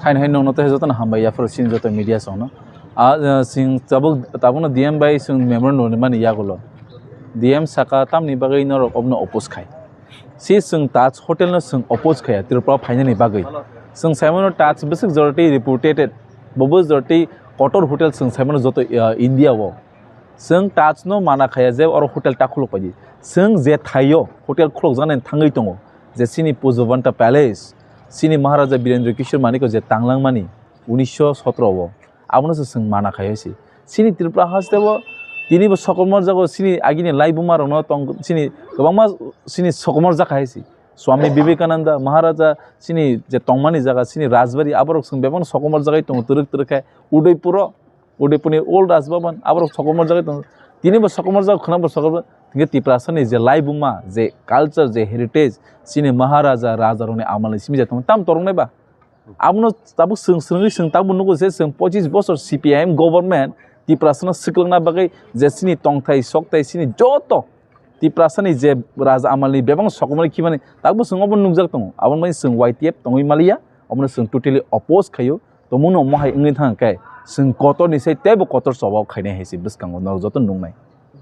Kain hai nong nota hezotan hamba ya for sin jota media sono sing tabuna DM by sing member no man ya golo DM saka tam ni bagai no obno opos khai si sing touch hotel no sing opos khai tirpa final ni bagai sing Simon touch basic jorti reported bobo jorti Kotor hotel sing Simon joto India wo sing touch no mana khai je or hotel ta khulok paji sing je thayo hotel khulok janen thangai tongo je sini Pujovanta Palace sini Maharaja Birendra Kishore Maniko je tanglang mani 1917 abona se sing mana khayasi sini Tripura hasdebo tini bo Sokomor jago sini agini Laibuma rono tong sini gobangma sini Sokomor ja khayasi Swami Vivekananda Maharaja sini je tongmani jaga sini Rajbari aborok sing bebon Sokomor jagai tong turuk khay Udaipurni old Rajbaban aborok Sokomor jagai tong tini bo Sokomor jago khana bo Sokomor tinge Tiprasani je Laibuma je culture je heritage sini Maharaja Raja rone amal simi je tam torong neba abno tabu sing tabu nugo je sing 25 bosor CPIM government Tiprasana siklangna bagai je sini tongthai soktai sini joto Tiprasani je Raja amalni bebang Sokomor kimani tabu sing obon nugjak tong abon mai sing YTF tongoi malia obno sing totally oppose khayo to muno mohai ingin thang kai sing Kotor ni sei tebo Kotor Choba khaine hesi biskango no joto nungnai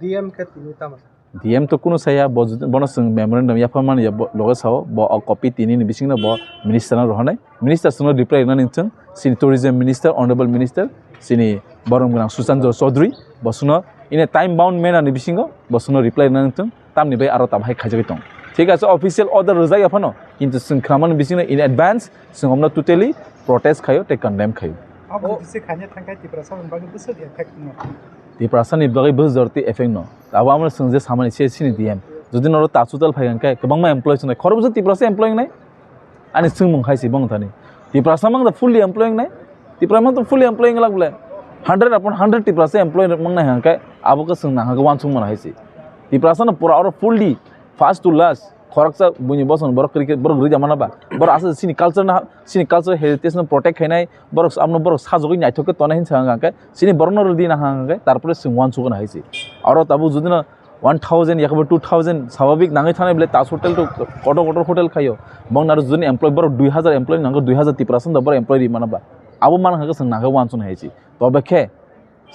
DM ka tini tama DM to kuno saya bono sing memorandum ya paman ya logo sao bo copy tini ni bising na bo minister na rohanai minister suno reply na ninchang sini tourism minister honorable minister sini borong gang Susanjo Chaudhary bosuno in a time bound manner ni bisingo bosuno reply na ninchang tamni bai aro tabhai khajagi tong ঠিক আছে official order রজাই আফানো কিন্তু sing খামান বিসিং in advance sing omna totally protest khayo te condemn khayo abo dise khanya thangkai Tiprasa bagi besar effect no Tiprasa ni bagai bus jorti effect no abo amra sing je samani se sini DM jodi noro tachutal phaigan kai kabangma employees nai khorbo Tiprasa employing nai ani sing mung khaisi bang thani Tiprasa mang the fully employing nai Tiprasa mang to fully employing lagle 100 upon 100 Tiprasa employee mang nai hangkai abo ka sing na ha wan chung man haisi Tiprasa na pura or fully first to last khoraksa buni boson borok cricket borok rija manaba borok asa sini culture heritage na protect khainai borok amno borok sajogoi naithoke tona hin sanga ka sini borno rudi na hanga tarpore sing wan chugon haisi aro tabu judina 1000 yakaba 2000 স্বাভাবিক nangai thane bele tas hotel to kotor hotel khayo bang naru juni employee borok 2000 employee nango 2000 Tiprasa da borok employee manaba abo man hanga sing naga wan chun haisi tobe khe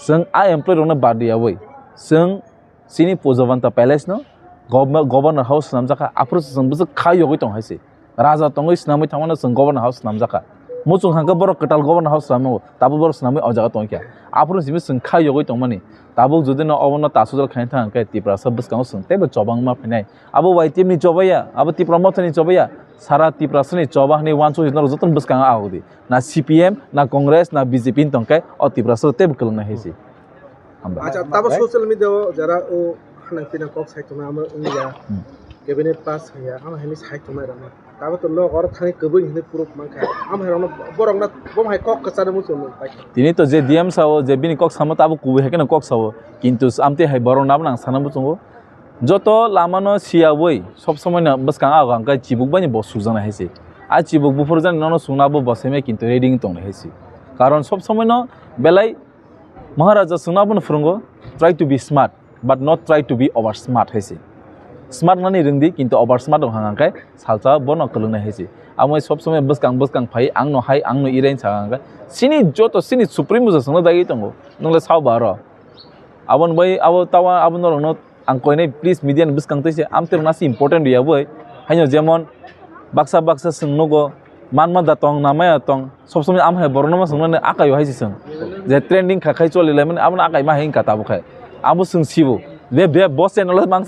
sing a employee rona badi awai sing sini Pujovanta Palace no Governor House namjaka apro sing bus khayo goi tong haisi Raja tongoi snamai thamana sing Governor House namjaka muchung hangka borok ketal governor house ramo tabu borok snami o jaga tongkya apro sibi sing kha yogoi tongmani tabu jodi no obono tasudal khain thang kai tipra sabs kang sung tebe chobang ma phinai abo YTM ni chobaya abo tipra mothani chobaya sara tipra sni choba ni wancho no joton buskang agodi na CPM na Congress na BJP tongkai o tipra so tebe kelna hesi আচ্ছা তারপর social media যারা ও হানাকিনা cock সাইটমা আমরা উনিয়া cabinet pass হইয়া আমরা হেনি সাইটমা রানা তারপর তো লগর Thani কবই হিনে পুরো মানকা আমরা হেরনো বরংনা বমহাই কক কাচারে মুসুম পাই তিনি তো যে ডিএম সাও যে বিনি কক সামো তাবো কুবে হেকেন কক সাও কিন্তু আমতে হাই বরং নাম নাং সানাবো চঙ্গো যত লামানো সিয়াবই সব সময় না বসকাং আগাং কাই চিবুক বানি বস সুজানা হেসি আর চিবুক বুফুর জান ননো সুনাবো বসেমে কিন্তু রেডিং তংনে হেসি কারণ সব সময় ন বেলাই Maharaja Sunabun Frungo try to be smart but not try to be over smart hesi. Smart nani ringdi kintu over smart dong hangangkai salsa bono keluna hesi. Amoi sob somai buskang phai angno hai angno irain sagangkai. Sini joto sini supreme musa sungno dagi tongo. Nongle sao baro. Abon bai abo tawa abon no angkoi nei please media buskang tese amter nasi important dia boy. Hanyo jemon baksa sungnogo manma datong namaya tong sob somai am hai borno ma sungno akayo haisi sung. যে trending খাখাই চলিলে মানে আমরা আকাই মা হেং কাটাবো খাই আবো song SIBO বে বস চ্যানেল মাং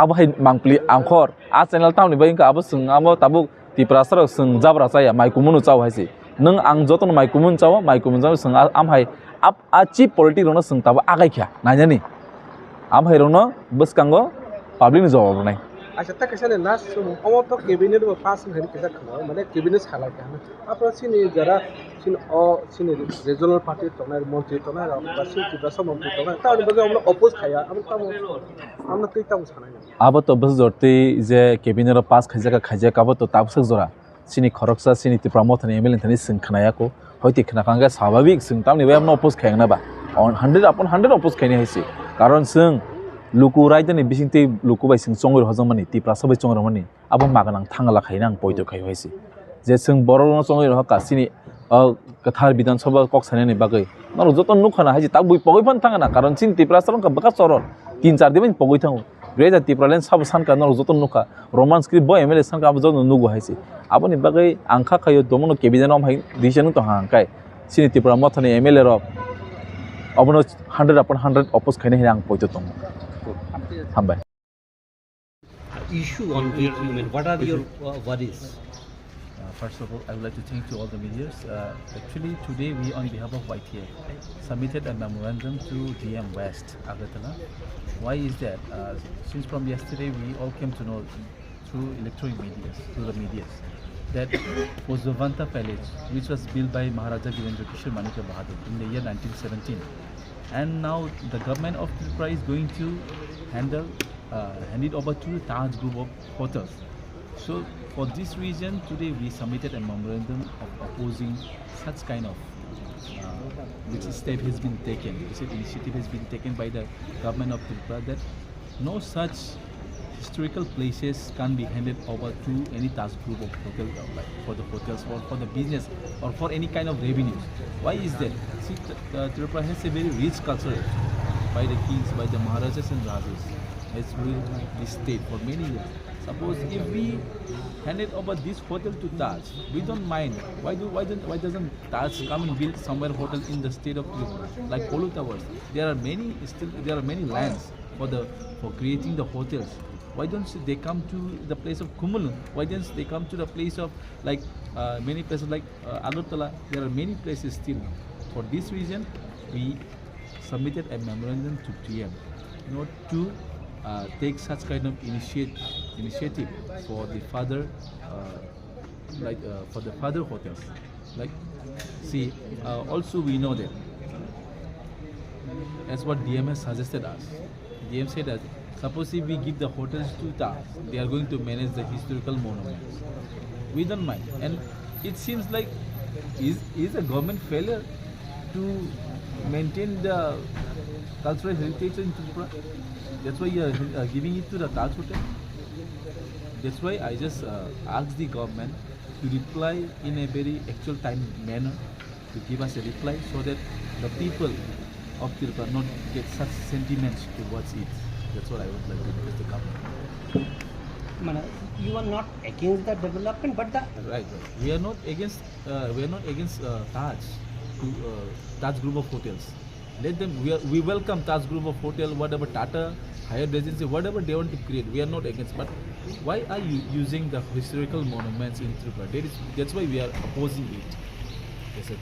আবো হাই মাংপ্লি আংখর আ চ্যানেল তামনি বাইং আবো সং আবো তাবো তিপ্রাসর সং জাবরা চায়া মাইকুমুनु চাও হাইসি নং আং যতন মাইকুমুন চাও মাইকুমুন চাও সং আম হাই আপ আ চিপ পলিটিক রনো সং তাবো আকাই খ্যা নাজানি আম হাই রনো বসকাঙ্গো পাবলিক নি জবাব নাই আচ্ছা তা কাছে লাস্ট অমর তো ক্যাবিনেট পাস হইনি কেসা খাও মানে ক্যাবিনেট ছালা কেন আপনারা সিনি যারা সিনি রিজনাল পার্টি তনার মন্ত্রী তনার বা সিটি বা মন্ত্রী তনার তার বাগে আমরা অপোজ খায়া আমরা তুই তাম ছানাই আবো তো বস জরতে যে ক্যাবিনেট পাস খাইজাকা আবো তো তাবসক জরা সিনি খরকসা সিনি তিপ্রামথনি এমএলএ থনি সিং খানায়াকো হইতে খানাকাঙ্গা স্বাভাবিক সিং তামনি বাই আমরা অপোজ খাইনা বা 100 অপোজ খাইনি হাইসি কারণ Singh luku raidani bisingte luku bai sing chongir hojamani tipra sabai chongir mani abo maganang thangala khaina ang poito khai hoisi je sing borong chongir hoka sini kathar bidan sabha kok sanani bagai naro joton nukhana haji tak bui pogoi phan thangana karon sin tipra sarong ka baka soror 3-4 diben pogoi thangu reja tipra len sab san ka naro joton nukha roman script boy emele san ka abo joton nugu haisi aboni bagai angkha khayo domono kebijanam hai decision to hangkai sini tipra mothani emele ro abono 100 opos khaina hirang poito tong Hambai. Issue on which women, what are your worries? First of all, I would like to thank to all the media. Actually, today we, on behalf of YTF, submitted a memorandum to DM West, Agartala. Why is that? Since from yesterday, we all came to know through electronic media, through the media, that was the Vanta Palace, which was built by Maharaja Virendra Kishore Manikya Bahadur in the year 1917. And now the government of Tripura is going to hand it over to the Taj group of hotels. So for this reason, today we submitted a memorandum of opposing such kind of which step has been taken. This initiative has been taken by the government of Tripura that no such historical places can be handed over to any task group of hotel, like for the hotels or for the business or for any kind of revenues. Why is that? See, Tripura has a very rich culture by the kings, by the Maharajas and Rajas, has ruled this state for many years. Suppose if we handed over this hotel to Taj, we don't mind. Why doesn't Taj come and build somewhere hotel in the state of Tripura, like Polu Towers? There are many lands for creating the hotels. Why don't they come to the place of Kumulun? Why don't they come to the place of like many places like Agartala? There are many places still. For this reason, we submitted a memorandum to TM, to take such kind of initiative for the further for the further hotels. Like, see, also we know that as what DM has suggested us. DM said that suppose if we give the hotels to Taj, they are going to manage the historical monuments. We don't mind, and it seems like is a government failure to maintain the cultural heritage in Tripura. That's why you are giving it to the Taj Hotel. That's why I just asked the government to reply in a very actual time manner, to give us a reply so that the people of Tripura not get such sentiments towards it. That's what I would like to request the government. You are not against the development, but the Right. We are not against. We are not against Taj. Taj Group of Hotels. Let them. We welcome Taj Group of Hotel. Whatever Tata, Hyatt Regency, whatever they want to create, we are not against. But why are you using the historical monuments in Tripura? That's why we are opposing it. Yes, sir.